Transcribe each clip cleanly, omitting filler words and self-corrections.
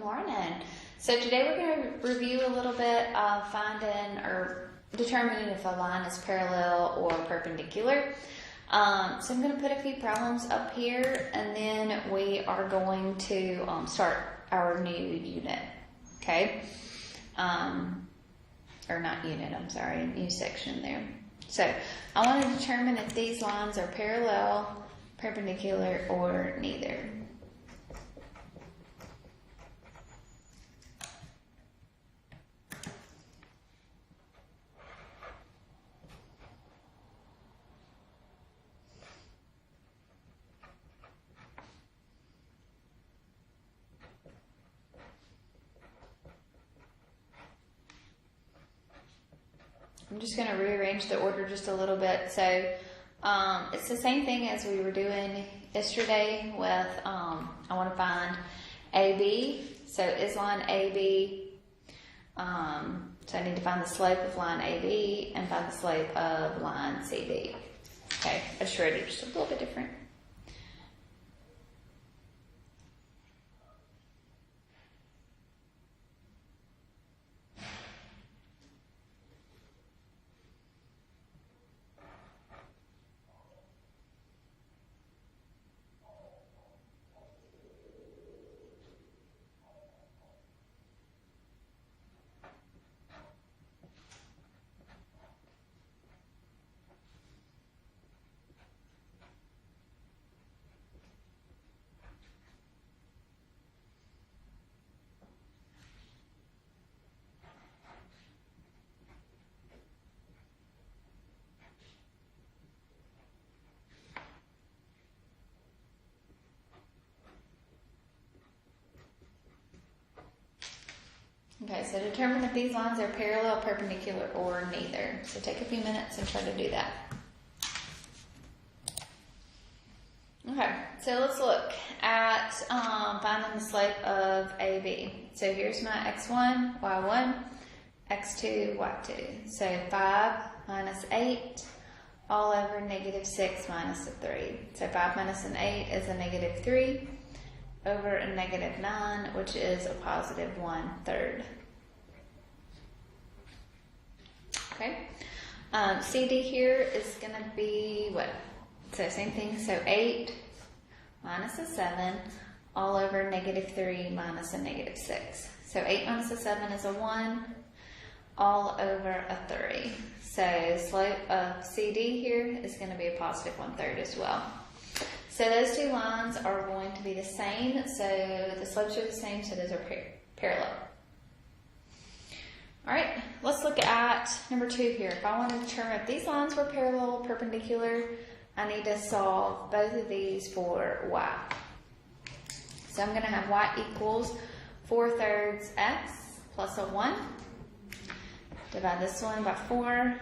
morning. So today we're going to review a little bit of finding or determining if a line is parallel or perpendicular. So I'm going to put a few problems up here, and then we are going to start our new unit. Okay? Or not unit, I'm sorry, new section there. So I want to determine if these lines are parallel, perpendicular, or neither. I'm just going to rearrange the order just a little bit. So it's the same thing as we were doing yesterday with, I want to find AB. So is line AB, so I need to find the slope of line AB and find the slope of line CD. Okay, I just wrote it just a little bit different. Okay, so determine if these lines are parallel, perpendicular, or neither. So take a few minutes and try to do that. Okay, so let's look at finding the slope of AB. So here's my x1, y1, x2, y2. So 5 minus 8 all over negative 6 minus a 3. So 5 minus an 8 is a negative 3 over a negative 9, which is a positive 1/3. Okay. CD here is going to be what? So same thing. So 8 minus a 7 all over negative 3 minus a negative 6. So 8 minus a 7 is a 1 all over a 3. So slope of CD here is going to be a positive 1/3 as well. So those two lines are going to be the same. So the slopes are the same, so those are parallel. All right, let's look at number 2 here. If I want to determine if these lines were parallel or perpendicular, I need to solve both of these for y. So I'm going to have y equals 4/3 x plus a 1. Divide this one by 4.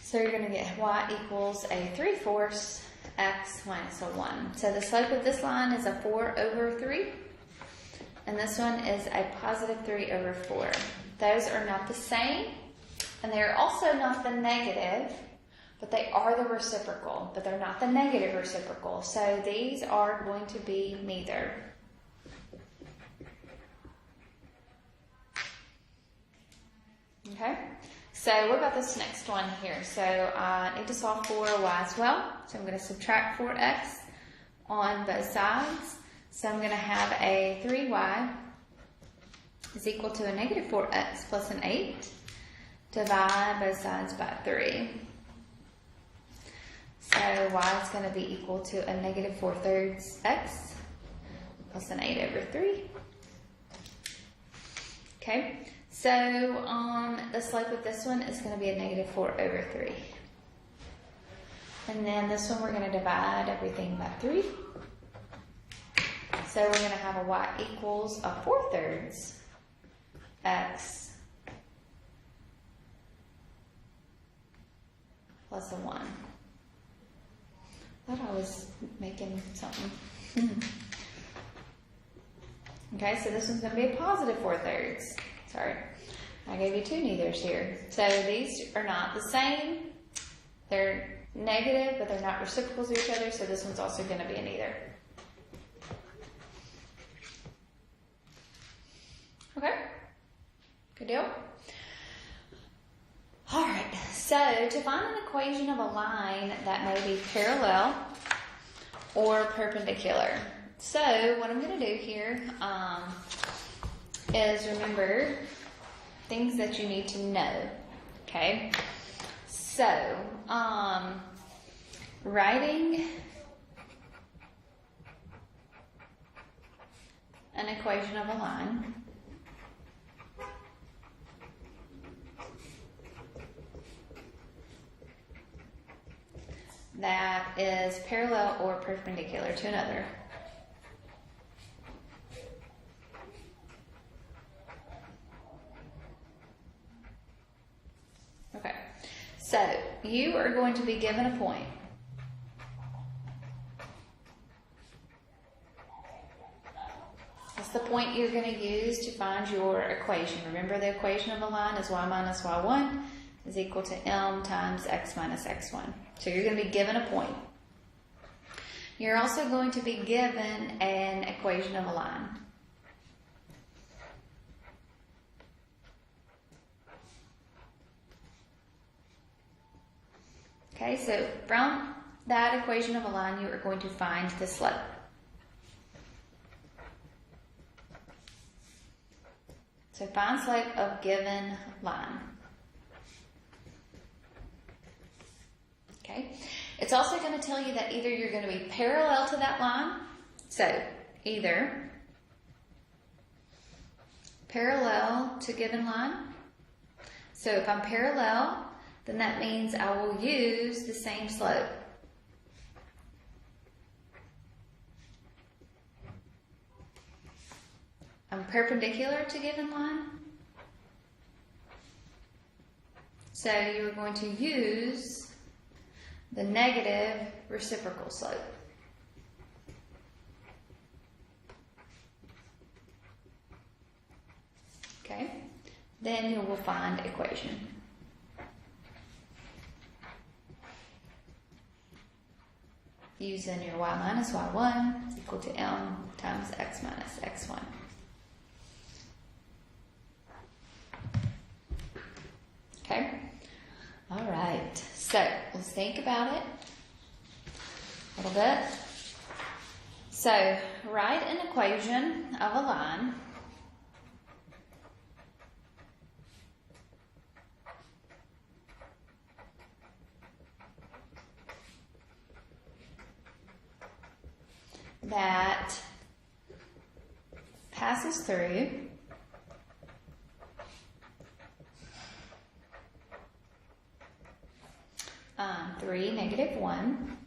So you're going to get y equals a 3/4 x minus a 1. So the slope of this line is a 4 over 3. And this one is a positive 3 over 4. Those are not the same. And they're also not the negative, but they are the reciprocal. But they're not the negative reciprocal. So these are going to be neither. Okay? So what about this next one here? So I need to solve for y as well. So I'm going to subtract 4x on both sides. So I'm going to have a 3y is equal to a negative 4x plus an 8. Divide both sides by 3. So y is going to be equal to a negative 4/3 x plus an 8 over 3. Okay. So the slope of this one is going to be a negative 4 over 3. And then this one we're going to divide everything by 3. So we're going to have a y equals a 4/3 x plus a 1. I thought I was making something. Okay, so this one's going to be a positive 4/3. Sorry, I gave you two neithers here. So these are not the same. They're negative, but they're not reciprocals to each other, so this one's also going to be a neither. deal. All right, so to find an equation of a line that may be parallel or perpendicular. So what I'm going to do here is remember things that you need to know, okay? So, writing an equation of a line that is parallel or perpendicular to another. Okay, so you are going to be given a point. That's the point you're going to use to find your equation. Remember, the equation of a line is y minus y1 is equal to m times x minus x1. So you're going to be given a point. You're also going to be given an equation of a line. Okay, so from that equation of a line, you are going to find the slope. So find slope of given line. Okay, it's also going to tell you that either you're going to be parallel to that line, so either parallel to given line. So if I'm parallel, then that means I will use the same slope. I'm perpendicular to given line. So you're going to use the negative reciprocal slope. Okay, then you will find equation. Using your y minus y1 is equal to m times x minus x1. Okay, all right, so let's think about it a little bit. So write an equation of a line that passes through (3, -1)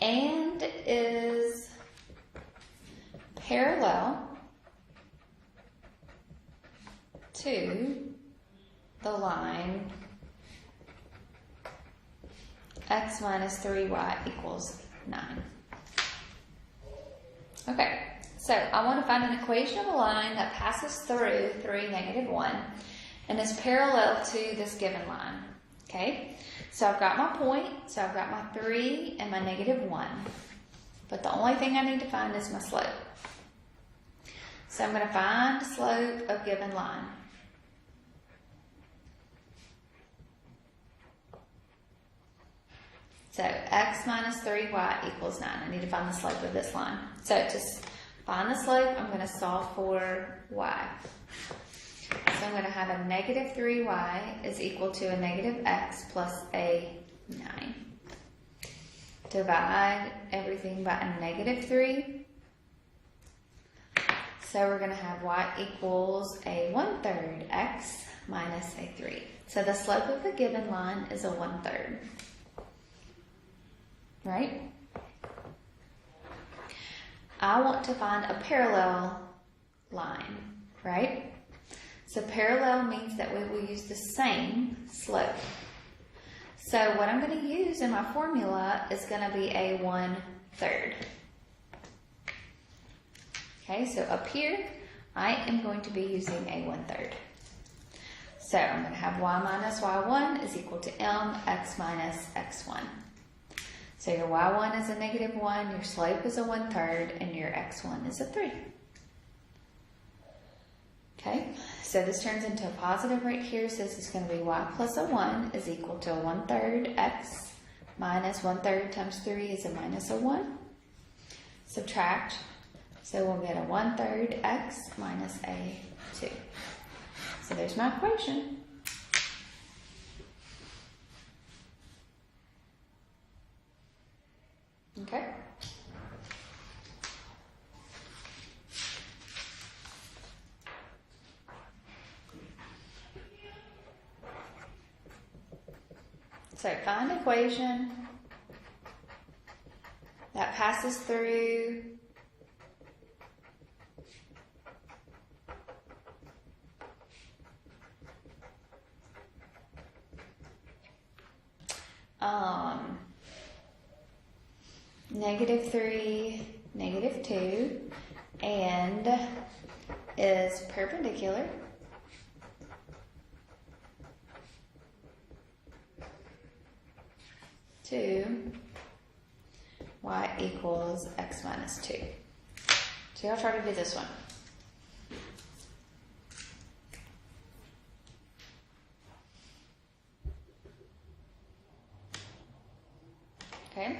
and is parallel to the line x minus 3y equals 9. Okay, so I want to find an equation of a line that passes through 3, -1 and is parallel to this given line. Okay, so I've got my point, so I've got my 3 and my -1, but the only thing I need to find is my slope. So I'm going to find the slope of given line. So x minus 3y equals 9. I need to find the slope of this line. So to find the slope, I'm going to solve for y. So I'm going to have a -3y is equal to a -x plus a 9. Divide everything by a -3. So we're going to have y equals a 1/3 x minus a 3. So the slope of the given line is a 1/3. Right? I want to find a parallel line, right? So parallel means that we will use the same slope. So what I'm going to use in my formula is going to be a 1/3. Okay, so up here, I am going to be using a 1/3. So I'm going to have y minus y1 is equal to m x minus x1. So your y1 is a -1, your slope is a 1/3, and your x1 is a 3. Okay, So this turns into a positive right here. So this is going to be y plus a 1 is equal to 1/3 x minus 1/3 times 3 is a minus a 1. Subtract. So we'll get a 1/3 x minus a 2. So there's my equation. Okay. So find equation that passes through -3, -2, and is perpendicular to y equals x minus 2. So y'all try to do this one. Okay,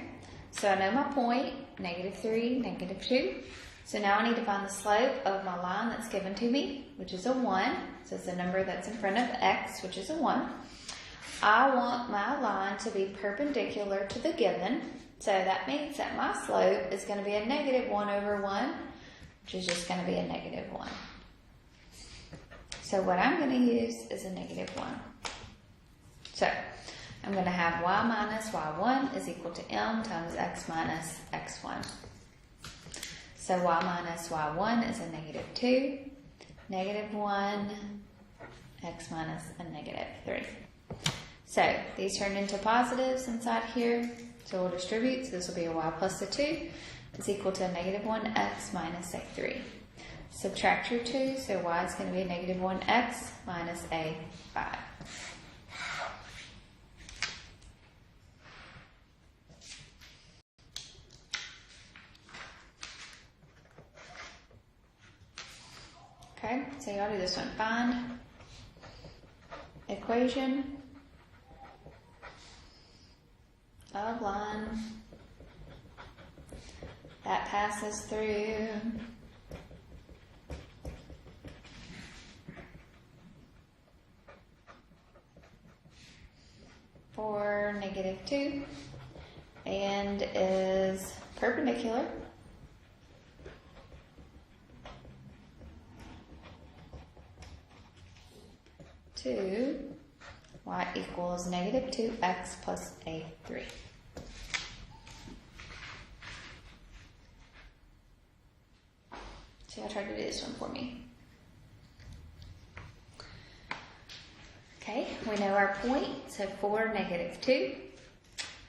so I know my point, -3, -2. So now I need to find the slope of my line that's given to me, which is a 1. So it's the number that's in front of x, which is a 1. I want my line to be perpendicular to the given. So that means that my slope is going to be a -1/1, which is just going to be a -1. So what I'm going to use is a -1. So I'm going to have y minus y1 is equal to m times x minus x1. So y minus y1 is a -2, -1, x minus a -3. So these turn into positives inside here. So we'll distribute. So this will be a y plus a 2 is equal to a -1x minus a 3. Subtract your 2. So y is going to be a -1x minus a 5. Okay, so y'all do this one. Find equation of line that passes through for -2 and is perpendicular to y equals -2x plus a 3. So I'll try to do this one for me. Okay, we know our point, so for -2.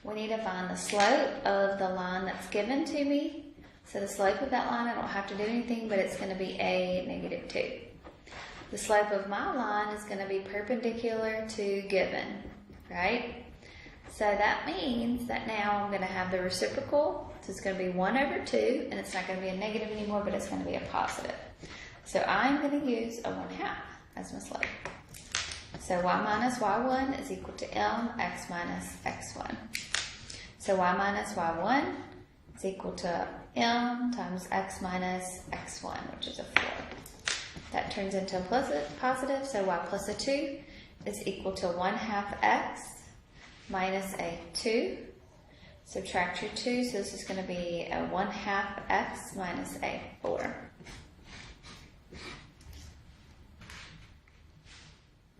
We need to find the slope of the line that's given to me. So the slope of that line, I don't have to do anything, but it's going to be a -2. The slope of my line is going to be perpendicular to given, right? So that means that now I'm going to have the reciprocal. So it's going to be 1/2, and it's not going to be a negative anymore, but it's going to be a positive. So I'm going to use a 1/2 as my slope. So y minus y1 is equal to m x minus x1. So y minus y1 is equal to m times x minus x1, which is a 4. That turns into a positive, so y plus a 2 is equal to 1/2 x minus a 2. Subtract your 2, so this is going to be a 1/2 x minus a 4.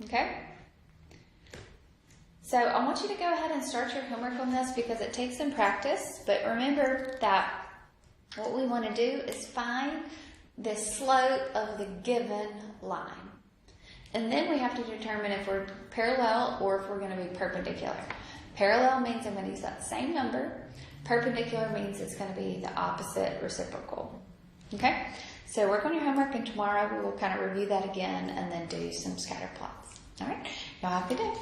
Okay? So I want you to go ahead and start your homework on this because it takes some practice, but remember that what we want to do is find the slope of the given line. And then we have to determine if we're parallel or if we're going to be perpendicular. Parallel means I'm going to use that same number. Perpendicular means it's going to be the opposite reciprocal. Okay? So work on your homework, and tomorrow we will kind of review that again and then do some scatter plots. All right? Y'all have a good day.